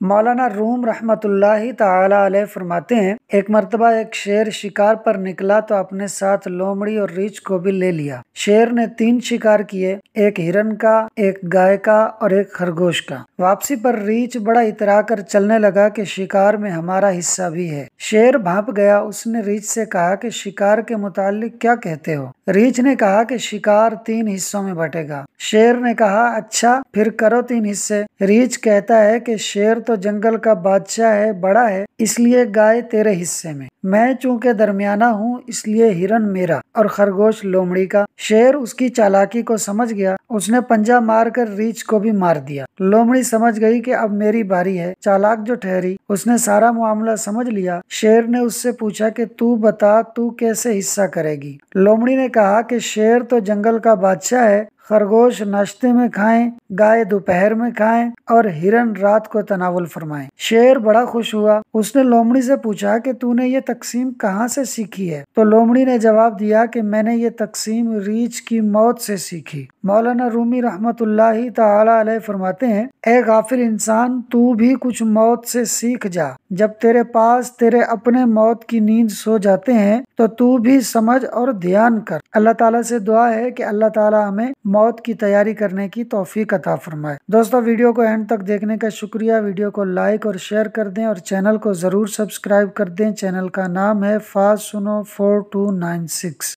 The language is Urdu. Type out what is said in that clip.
مولانا روم رحمۃ اللہ تعالی علیہ فرماتے ہیں، ایک مرتبہ ایک شیر شکار پر نکلا تو اپنے ساتھ لومڑی اور ریچھ کو بھی لے لیا۔ شیر نے 3 شکار کیے، ایک ہرن کا، ایک گائے کا اور ایک خرگوش کا۔ واپسی پر ریچھ بڑا اترا کر چلنے لگا کہ شکار میں ہمارا حصہ بھی ہے۔ شیر بھانپ گیا، اس نے ریچھ سے کہا کہ شکار کے متعلق کیا کہتے ہو؟ ریچھ نے کہا کہ شکار 3 حصوں میں بٹے گا۔ شیر نے کہا اچھا پھر کرو 3 حصے۔ ریچھ کہتا ہے کہ شیر تو جنگل کا بادشاہ ہے، بڑا ہے، اس لیے گائے تیرے حصے میں چونکہ درمیانہ ہوں اس لیے ہرن میرا اور خرگوش لومڑی کا۔ شیر اس کی چالاکی کو سمجھ گیا، اس نے پنجہ مار کر ریچھ کو بھی مار دیا۔ لومڑی سمجھ گئی کہ اب میری باری ہے، چالاک جو ٹھہری، اس نے سارا معاملہ سمجھ لیا۔ شیر نے اس سے پوچھا کہ تو بتا تو کیسے حصہ کرے گی؟ لومڑی نے کہا کہ شیر تو جنگل کا بادشاہ ہے، خرگوش ناشتے میں کھائیں، گائے دوپہر میں کھائیں اور ہرن رات کو تناول فرمائیں۔ شیر بڑا خوش ہوا، اس نے لومڑی سے پوچھا کہ تو نے یہ تقسیم کہاں سے سیکھی ہے؟ تو لومڑی نے جواب دیا کہ میں نے یہ تقسیم ریچھ کی موت سے سیکھی۔ مولانا رومی رحمۃ اللہ تعالی علیہ فرماتے ہیں، اے غافل انسان، تو بھی کچھ موت سے سیکھ جا۔ جب تیرے پاس تیرے اپنے موت کی نیند سو جاتے ہیں تو بھی سمجھ اور دھیان کر۔ اللہ تعالیٰ سے دعا ہے کہ اللہ تعالیٰ ہمیں موت کی تیاری کرنے کی توفیق عطا فرمائے۔ دوستو ویڈیو کو اینڈ تک دیکھنے کا شکریہ۔ ویڈیو کو لائک اور شیئر کر دیں اور چینل کو ضرور سبسکرائب کر دیں۔ چینل کا نام ہے فاسٹ سنو 4296۔